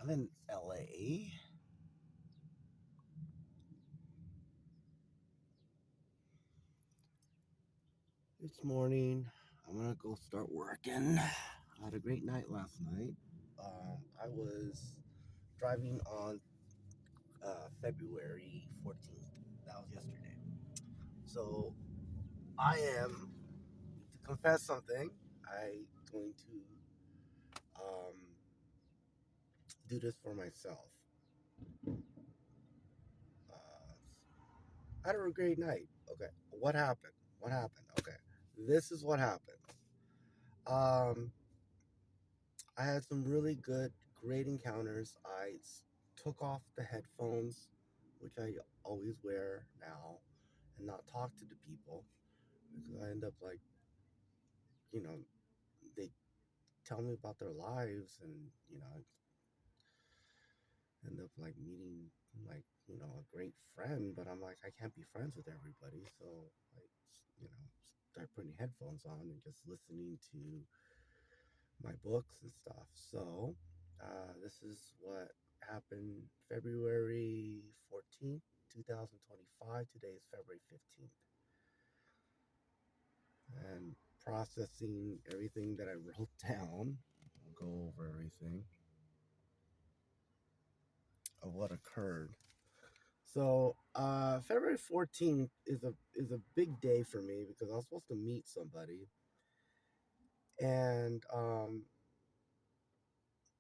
I'm in LA. It's morning. I'm gonna go start working. I had a great night last night. I was driving on February 14th. That was yesterday. So I am to confess something. I going to do this for myself. Uh, I had a great night. Okay, what happened? What happened? Okay, this is what happened. Um, I had some really good, great encounters. Took off the headphones, which I always wear now, and not talk to the people because I end up like, you know, they tell me about their lives, and I end up like meeting like a great friend, but I'm like I can't be friends with everybody, so like you know start putting headphones on and just listening to my books and stuff. So, this is what happened February 14th, 2025. Today is February 15th. And processing everything that I wrote down, I'll go over everything of what occurred. So, February 14th is a big day for me because I was supposed to meet somebody, and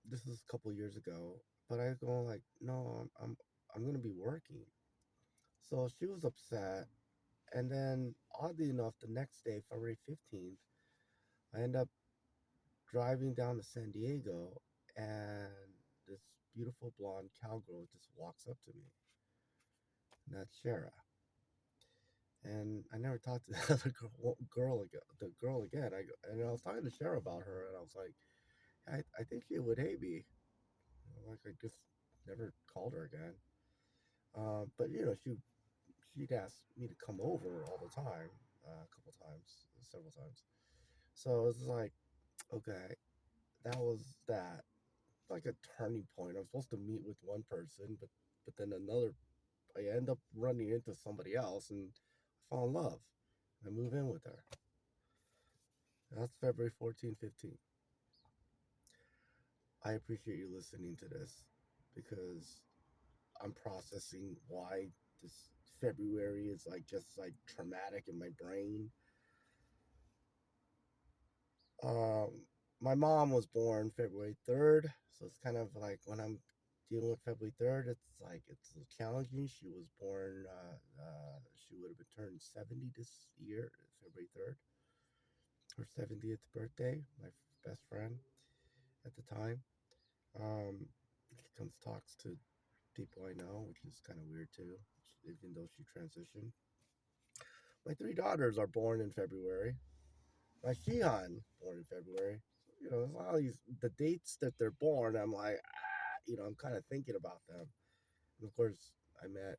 this is a couple years ago. But I was going like, no, I'm gonna be working. So she was upset. And then, oddly enough, the next day, February 15th, I end up driving down to San Diego, and this beautiful blonde cowgirl just walks up to me. And that's Shara. And I never talked to the other girl again. And I was talking to Shara about her, and I was like, I think she would hate me. Like I just never called her again. But she'd ask me to come over all the time, a couple times, several times. So it was like, okay, that was that. Like a turning point. I'm supposed to meet with one person, but then another. I end up running into somebody else and I fall in love. I move in with her. That's February 14th, 15th. I appreciate you listening to this because I'm processing why this February is like just like traumatic in my brain. Um, my mom was born February 3rd, so it's kind of like when I'm dealing with February 3rd, it's challenging. She was born, she would have been turned 70 this year, February 3rd, her 70th birthday. My best friend at the time. Um, she comes talks to people I know, which is kind of weird too, even though she transitioned. My three daughters are born in February. My Shihan born in February. There's all these the dates that they're born. I'm like, I'm kind of thinking about them. And of course, I met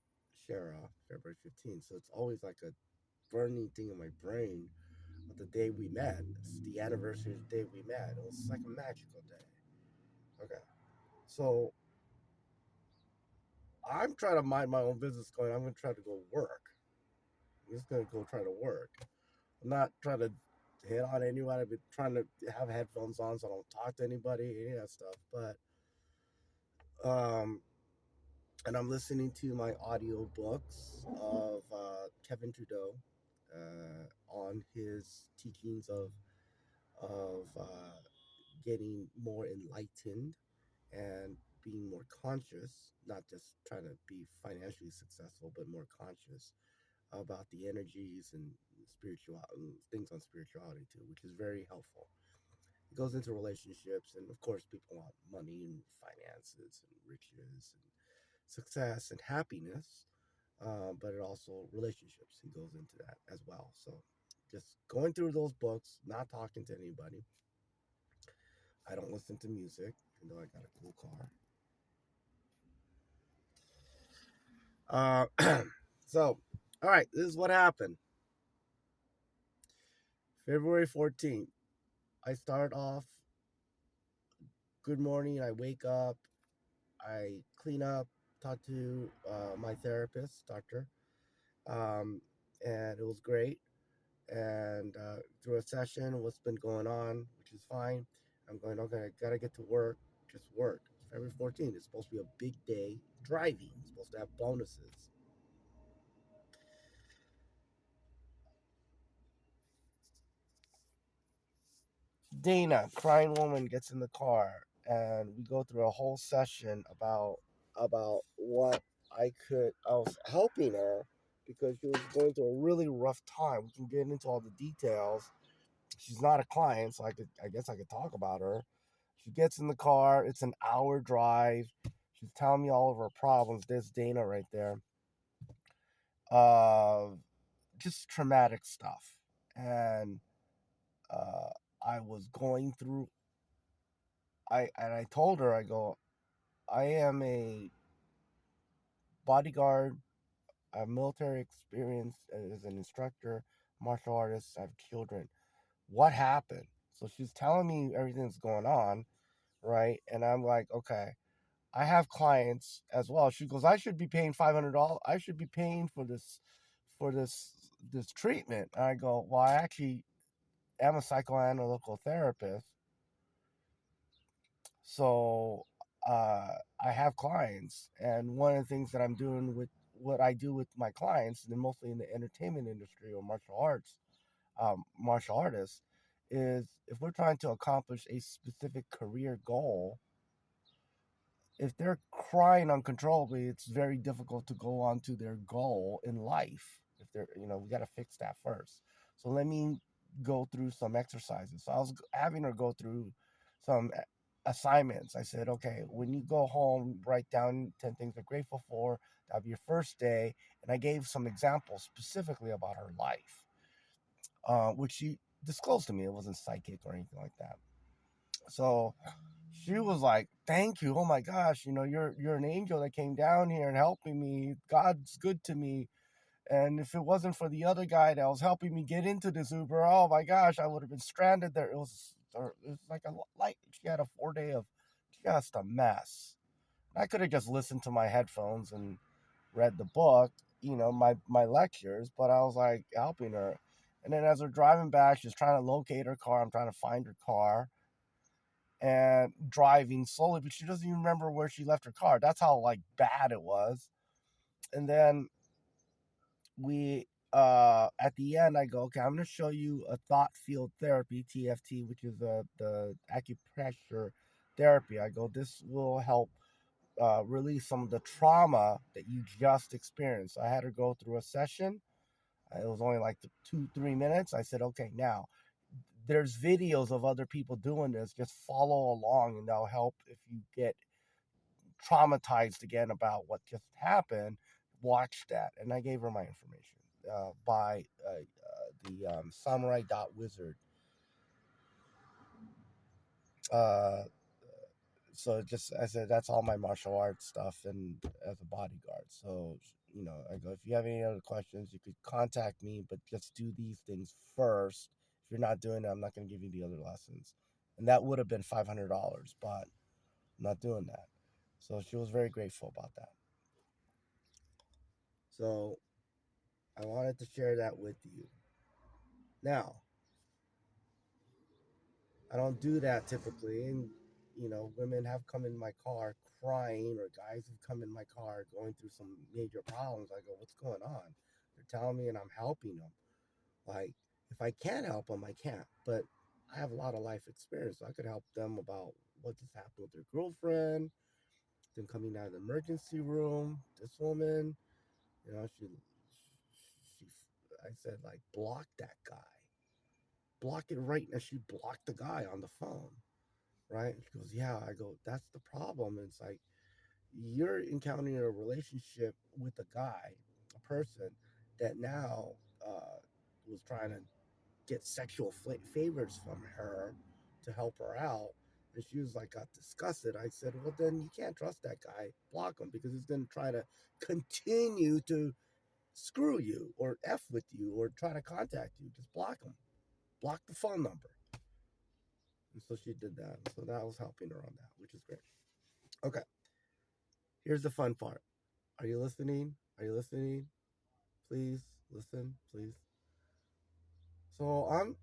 Shara February 15th, so it's always like a burning thing in my brain of the day we met. It's the anniversary of the day we met. It was like a magical day. Okay, so I'm trying to mind my own business. I'm gonna try to go work. I'm just gonna go try to work. I'm not trying to hit on anyone. I've been trying to have headphones on so I don't talk to anybody, any of that stuff. But and I'm listening to my audio books of Kevin Trudeau on his teachings of getting more enlightened and being more conscious, not just trying to be financially successful, but more conscious about the energies and spiritual things on spirituality too, which is very helpful. It goes into relationships, and of course, people want money and finances and riches and success and happiness, but it also relationships. He goes into that as well. So, just going through those books, not talking to anybody. I don't listen to music, even though I got a cool car. So, all right, this is what happened. February 14th. I start off. Good morning. I wake up. I clean up, talk to my therapist, doctor, um, and it was great. And through a session, what's been going on, which is fine. I'm going, okay, I gotta get to work, just work. It's February 14th. It's supposed to be a big day driving. It's supposed to have bonuses. Dana, crying woman, gets in the car, and we go through a whole session about what I was helping her because she was going through a really rough time. We can get into all the details. She's not a client, so I guess I could talk about her. She gets in the car. It's an hour drive. She's telling me all of her problems. There's Dana right there. Uh, just traumatic stuff, and uh, I was going through. I told her, I go, I am a bodyguard. I have military experience as an instructor, martial artist. I have children. What happened? So she's telling me everything that's going on, right? And I'm like, okay, I have clients as well. She goes, I should be paying $500. I should be paying for this treatment. And I go, well, I actually am a psychoanalytical therapist, so I have clients, and one of the things that I'm doing with what I do with my clients, and mostly in the entertainment industry or martial artists, is if we're trying to accomplish a specific career goal, if they're crying uncontrollably, it's very difficult to go on to their goal in life. If they're, we got to fix that first. So let me go through some exercises. So I was having her go through some assignments. I said, okay, when you go home, write down 10 things you're grateful for. That'll be your first day. And I gave some examples specifically about her life, which she disclosed to me. It wasn't psychic or anything like that. So she was like, "Thank you. Oh my gosh, you're an angel that came down here and helping me. God's good to me. And if it wasn't for the other guy that was helping me get into this Uber, oh my gosh, I would have been stranded there." It was like a like she had a 4 day of just a mess. I could have just listened to my headphones and read the book, my lectures, but I was like helping her. And then as we're driving back, she's trying to locate her car. I'm trying to find her car and driving slowly, but she doesn't even remember where she left her car. That's how like bad it was. And then we at the end I go, okay, I'm gonna show you a thought field therapy, TFT, which is the acupressure therapy. I go, this will help release some of the trauma that you just experienced. I had her go through a session. It was only like 2-3 minutes. I said, okay, now there's videos of other people doing this. Just follow along, and they'll help if you get traumatized again about what just happened. Watch that. And I gave her my information by the Samurai Wizard. Uh, so just I said that's all my martial arts stuff and as a bodyguard. So I go, if you have any other questions, you could contact me, but just do these things first. If you're not doing it, I'm not going to give you the other lessons. And that would have been $500, but I'm not doing that. So she was very grateful about that. So I wanted to share that with you. Now, I don't do that typically. And, women have come in my car crying, or guys have come in my car going through some major problems. I go, what's going on? They're telling me, and I'm helping them. Like, if I can't help them, I can't. But I have a lot of life experience. So I could help them about what just happened with their girlfriend, them coming out of the emergency room. This woman, she I said, like, block that guy. Block it right now. She blocked the guy on the phone, right? She goes, yeah. I go, that's the problem. And it's like, you're encountering a relationship with a guy, a person that now was trying to get sexual favors from her to help her out. And she was like, got disgusted. I said, well, then you can't trust that guy. Block him because he's going to try to continue to screw you or F with you or try to contact you. Just block him. Block the phone number. And so she did that. So that was helping her on that, which is great. Okay. Here's the fun part. Are you listening? Are you listening? Please listen, please. So I'm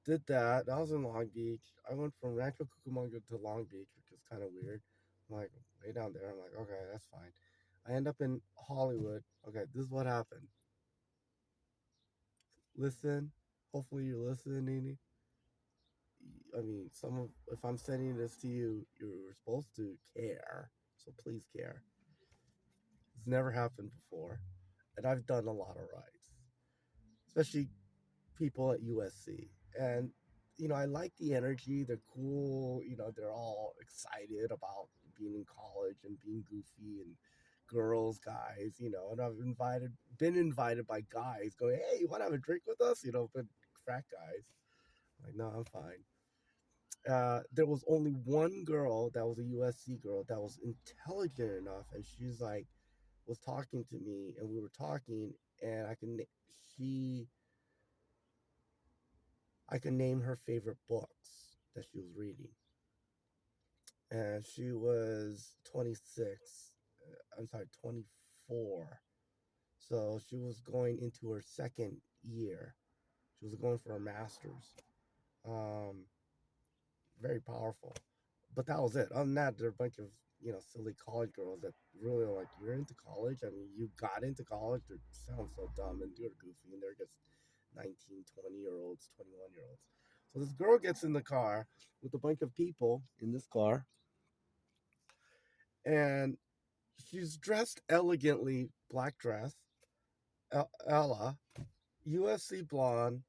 did that. That was in Long Beach. I went from Rancho Cucamonga to Long Beach, which is kind of weird. I'm like way down there. I'm like, okay, that's fine. I end up in Hollywood. Okay, this is what happened. Listen. Hopefully you're listening. I mean, some of if I'm sending this to you, you're supposed to care. So please care. It's never happened before, and I've done a lot of rides, especially people at USC. And I like the energy. They're cool. They're all excited about being in college and being goofy and girls, guys. And I've been invited by guys going, "Hey, you want to have a drink with us?" But frat guys. I'm like, no, I'm fine. There was only one girl that was a USC girl that was intelligent enough, and she's like was talking to me, and we were talking, and she I can name her favorite books that she was reading, and she was 26. I'm sorry, 24. So she was going into her second year. She was going for her master's. Um, Very powerful. But that was it. Other than that, there are a bunch of silly college girls that really are like, you're into college. I mean, you got into college. They sound so dumb and they're goofy, and they're just 19, 20-year olds, 21-year olds. So this girl gets in the car with a bunch of people in this car, and she's dressed elegantly, black dress, Ella, USC blonde.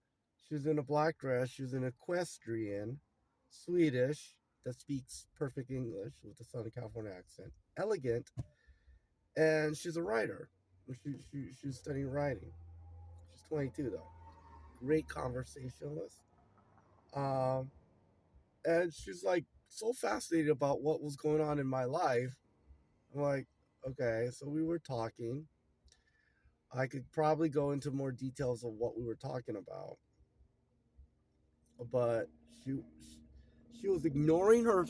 She's in a black dress. She's an equestrian, Swedish, that speaks perfect English with a Southern California accent, elegant, and she's a writer. She's studying writing. She's 22 though. Great conversationalist. Um, and she's like so fascinated about what was going on in my life. I'm like, okay, so we were talking. I could probably go into more details of what we were talking about, but she she was ignoring her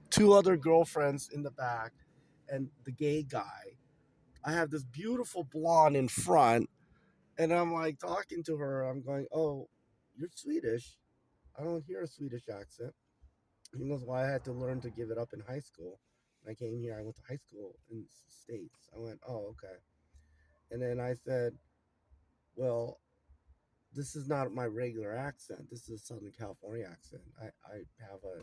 two other girlfriends in the back and the gay guy. I have this beautiful blonde in front, and I'm like talking to her. I'm going, "Oh, you're Swedish. I don't hear a Swedish accent." He goes, "Well, I had to learn to give it up in high school. When I came here. I went to high school in the States." I went, "Oh, okay." And then I said, "Well, this is not my regular accent. This is a Southern California accent. I have a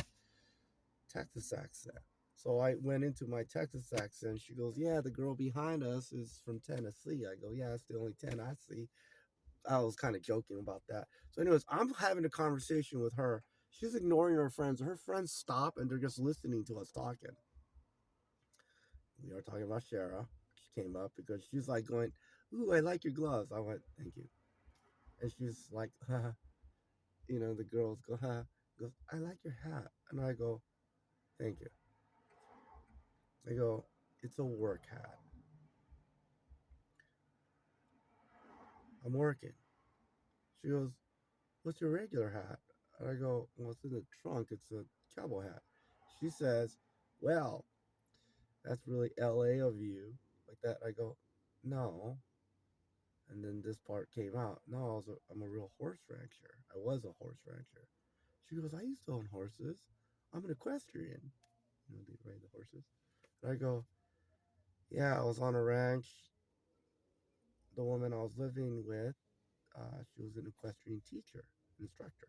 Texas accent." So I went into my Texas accent. She goes, "Yeah, the girl behind us is from Tennessee." I go, "Yeah, it's the only 10 I see." I was kind of joking about that. So, anyways, I'm having a conversation with her. She's ignoring her friends. Her friends stop and they're just listening to us talking. We are talking about Shara. She came up because she's like going, "Ooh, I like your gloves." I went, "Thank you." And she's like, "Haha." The girls go, "Huh." Goes, "I like your hat." And I go, "Thank you." They go, "It's a work hat. I'm working." She goes, "What's your regular hat?" And I go, "Well, it's in the trunk. It's a cowboy hat." She says, "Well, that's really LA of you." Like that. I go, "No." And then this part came out. No, I'm a real horse rancher. I was a horse rancher. She goes, "I used to own horses. I'm an equestrian." They ride the horses. And I go, "Yeah, I was on a ranch. The woman I was living with, she was an equestrian teacher, instructor."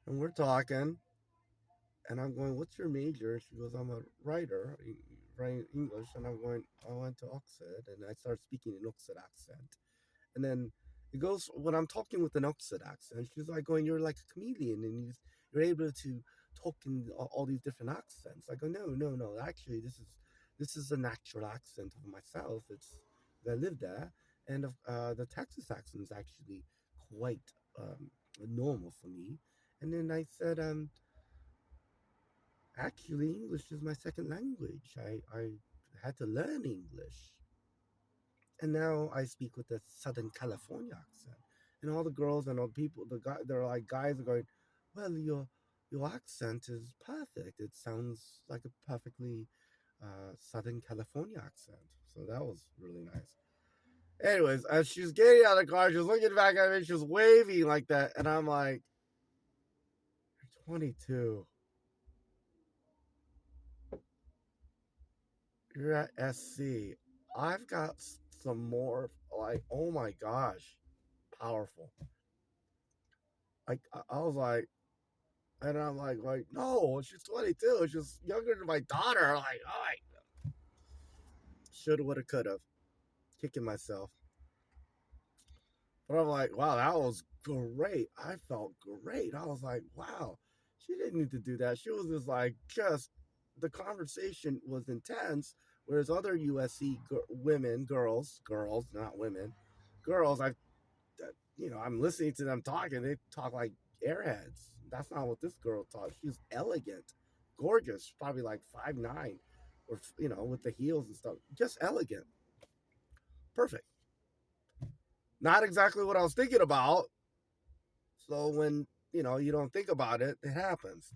And we're talking, and I'm going, "What's your major?" She goes, "I'm a writer, writing English." And I'm going, "I went to Oxford," and I start speaking in Oxford accent. And then it goes when I'm talking with an Oxford accent, she's like going, "You're like a comedian, and you're able to talk in all these different accents." I go, "No, no, no. Actually, this is a natural accent of myself. I live there, and the Texas accent is actually quite normal for me." And then I said, "Actually, English is my second language. I had to learn English, and now I speak with a Southern California accent." And all the girls and all the people, they're like guys are going, "Well, your accent is perfect. It sounds like a perfectly Southern California accent. So that was really nice. Anyways, as she's getting out of the car, she's looking back at me, she's waving like that, and I'm like, "You're 22. You're at SC. I've got some more like, oh my gosh, powerful." I was like, and I'm like, no, she's 22. She's younger than my daughter. Like, all right, shoulda, woulda, coulda, kicking myself. But I'm like, wow, that was great. I felt great. I was like, wow, she didn't need to do that. She was just like, just the conversation was intense. Whereas other USC women, girls, not women, girls, I'm listening to them talking. They talk like airheads. That's not what this girl talks. She's elegant, gorgeous, probably like 5'9", or with the heels and stuff. Just elegant, perfect. Not exactly what I was thinking about. So when you don't think about it, it happens.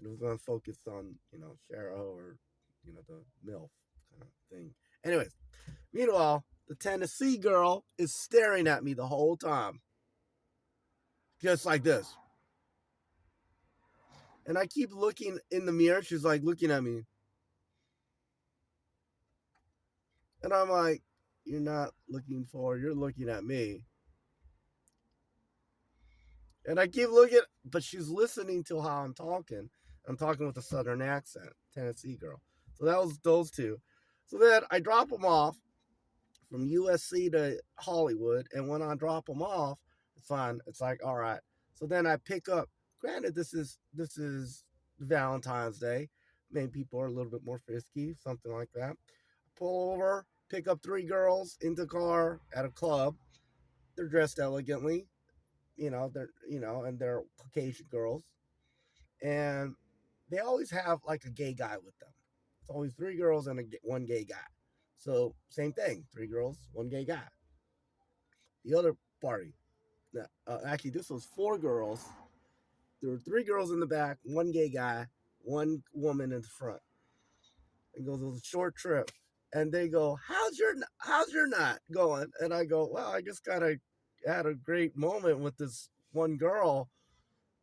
It was going to focus on Cheryl or the MILF kind of thing. Anyways, meanwhile, the Tennessee girl is staring at me the whole time, just like this. And I keep looking in the mirror. She's like looking at me, and I'm like, "You're not looking forward. You're looking at me." And I keep looking, but she's listening to how I'm talking. I'm talking with a southern accent, Tennessee girl. So that was those two. So then I drop them off from USC to Hollywood, and when I drop them off, it's fine. It's like, all right. So then I pick up. Granted, this is Valentine's Day. Maybe people are a little bit more frisky, something like that. Pull over, pick up three girls in the car at a club. They're dressed elegantly, and they're Caucasian girls, and they always have like a gay guy with them. It's always three girls and one gay guy. So same thing, three girls, one gay guy. The other party, actually, this was four girls. There were three girls in the back, one gay guy, one woman in the front. It goes, it was a short trip, and they go, "How's your night going?" And I go, "Well, I just kind of had a great moment with this one girl.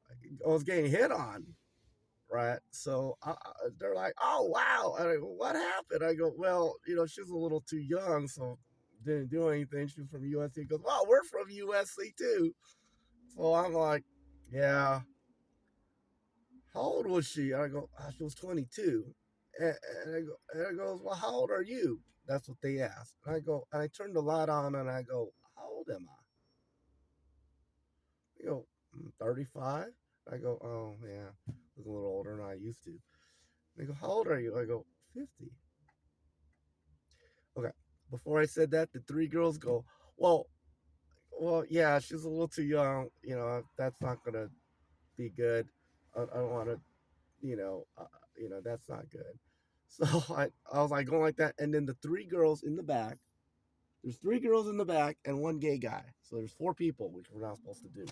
I was getting hit on." Right. So they're like, "Oh, wow." And I go, "What happened?" I go, "Well, she's a little too young, so didn't do anything. She's from USC." He goes, "Well, we're from USC too." So I'm like, "Yeah." How old was she? And I go, "She was 22." And I goes, "Well, how old are you?" That's what they asked. And I go, and I turn the light on and I go, "How old am I?" They go, 35. I go, "Oh, yeah, I was a little older than I used to." They go, "How old are you?" I go, 50. Okay. Before I said that, the three girls go, well, yeah, she's a little too young. That's not gonna be good. I don't want to, that's not good. So I was like going like that, and then the three girls in the back. There's three girls in the back and one gay guy. So there's four people, which we're not supposed to do.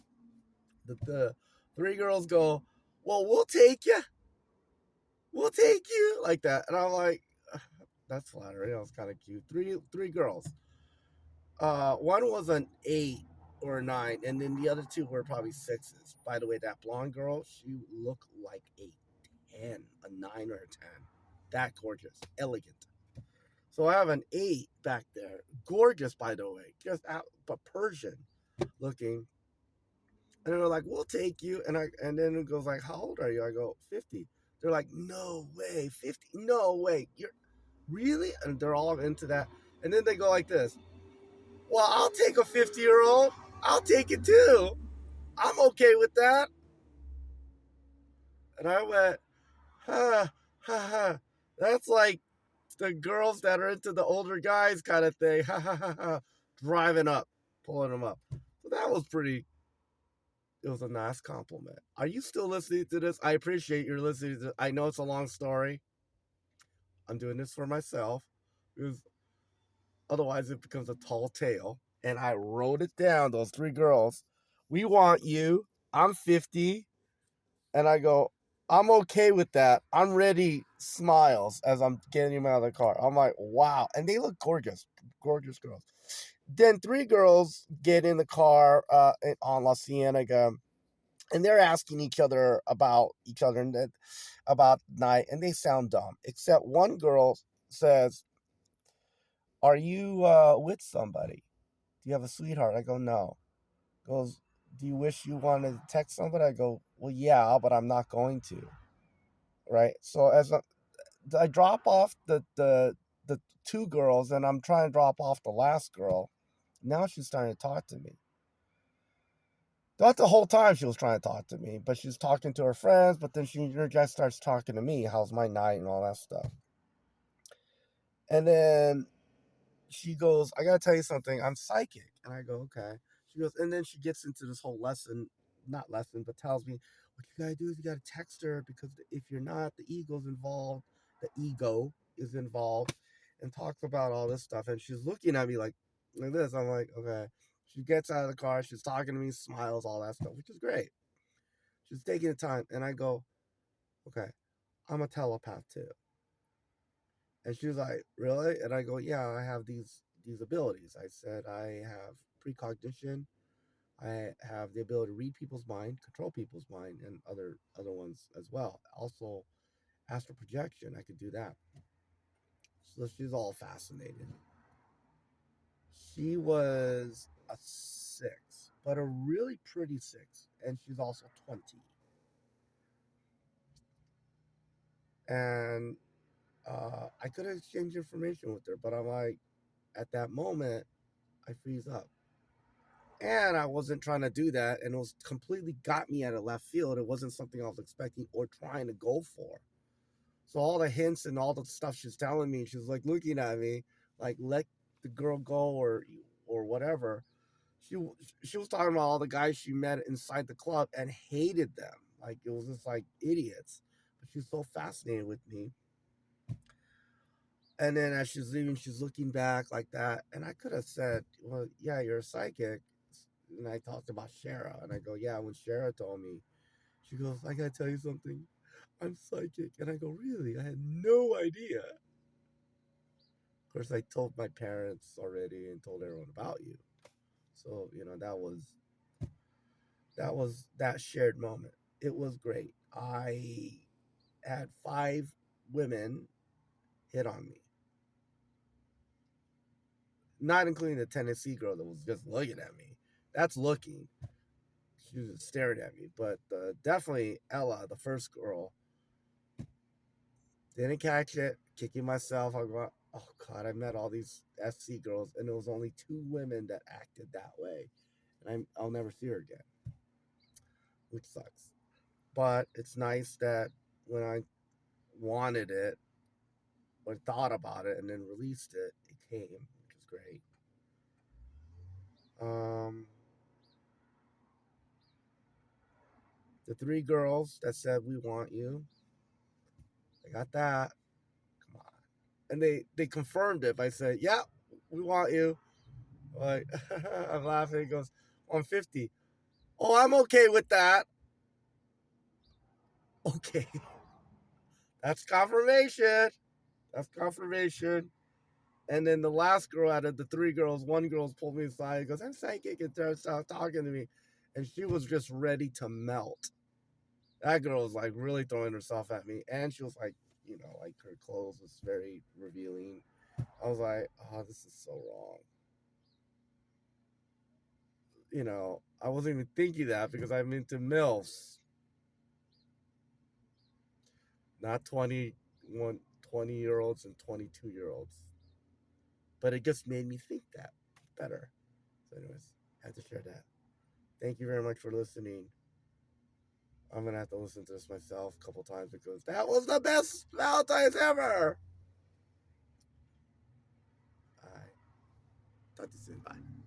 The three girls go, well, we'll take you. We'll take you like that, and I'm like, that's flattering. That was kind of cute. Three girls. One was an 8 or a 9, and then the other two were probably 6s. By the way, that blonde girl, she looked like a 10, a 9 or a 10. That gorgeous, elegant. So I have an 8 back there, gorgeous by the way, just out, but Persian looking. And they're like, "We'll take you," and then it goes like, "How old are you?" I go, 50. They're like, "No way, 50? No way, you're really?" And they're all into that. And then they go like this. Well, I'll take a 50-year-old. I'll take it too. I'm okay with that. And I went, ha, ha, ha. That's like the girls that are into the older guys kind of thing. Ha, ha, ha, ha. Driving up, pulling them up. So that was it was a nice compliment. Are you still listening to this? I appreciate you're listening to. I know it's a long story. I'm doing this for myself because otherwise it becomes a tall tale. And I wrote it down, those three girls. We want you. I'm 50. And I go, I'm okay with that. I'm ready. Smiles as I'm getting him out of the car. I'm like, wow. And they look gorgeous, gorgeous girls. Then three girls get in the car on La Cienega, and they're asking each other and about night, and they sound dumb. Except one girl says, "Are you with somebody? Do you have a sweetheart?" I go, "No." Goes, "Do you wish you wanted to text somebody?" I go, "Well, yeah, but I'm not going to." Right. So I drop off the two girls, and I'm trying to drop off the last girl. Now she's starting to talk to me. Not the whole time she was trying to talk to me, but she's talking to her friends. But then she just starts talking to me. How's my night and all that stuff. And then she goes, "I gotta tell you something. I'm psychic." And I go, "Okay." She goes, and then she gets into this whole lesson, not lesson, but tells me what you gotta do is you gotta text her because if you're not, the ego's involved. The ego is involved, and talks about all this stuff. And she's looking at me like this. I'm like, okay. She gets out of the car. She's talking to me, smiles, all that stuff, which is great. She's taking the time, and I go, okay, I'm a telepath too. And she was like, really? And I go, yeah, I have these abilities. I said I have precognition. I have the ability to read people's mind, control people's mind, and other ones as well. Also, astral projection. I could do that. So she's all fascinated. She was a six, but a really pretty six, and she's also 20. And I could have exchanged information with her, but I'm like, at that moment, I freeze up. And I wasn't trying to do that, and it was completely got me at a left field. It wasn't something I was expecting or trying to go for. So all the hints and all the stuff she's telling me, she's like looking at me, like let the girl go or whatever. She she was talking about all the guys she met inside the club and hated them, like it was just like idiots. But she's so fascinated with me. And then as she's leaving, she's looking back like that. And I could have said, well, yeah, you're a psychic. And I talked about Shara. And I go, yeah, when Shara told me, she goes, I got to tell you something. I'm psychic. And I go, really? I had no idea. Of course, I told my parents already and told everyone about you. So, that was that shared moment. It was great. I had five women hit on me, not including the Tennessee girl that was just looking at me. That's looking. She was just staring at me. But definitely Ella, the first girl, didn't catch it. Kicking myself. I go, oh God, I met all these SC girls, and there was only two women that acted that way, and I'll never see her again, which sucks. But it's nice that when I wanted it or thought about it and then released it, it came, which is great. Um, the three girls that said we want you, they got that. Come on, and they confirmed it by saying, "Yeah, we want you." Like I'm laughing. He goes 150. Oh, I'm okay with that. Okay, that's confirmation. That's confirmation. And then the last girl out of the three girls, one girl pulled me aside and goes, I'm psychic, and started talking to me. And she was just ready to melt. That girl was like really throwing herself at me. And she was like, like her clothes was very revealing. I was like, oh, this is so wrong. I wasn't even thinking that because I'm into MILFs, not 20 year olds and 22-year-olds. But it just made me think that better. So, anyways, I had to share that. Thank you very much for listening. I'm gonna have to listen to this myself a couple times because that was the best Valentine's ever. All right, talk to you soon. Bye.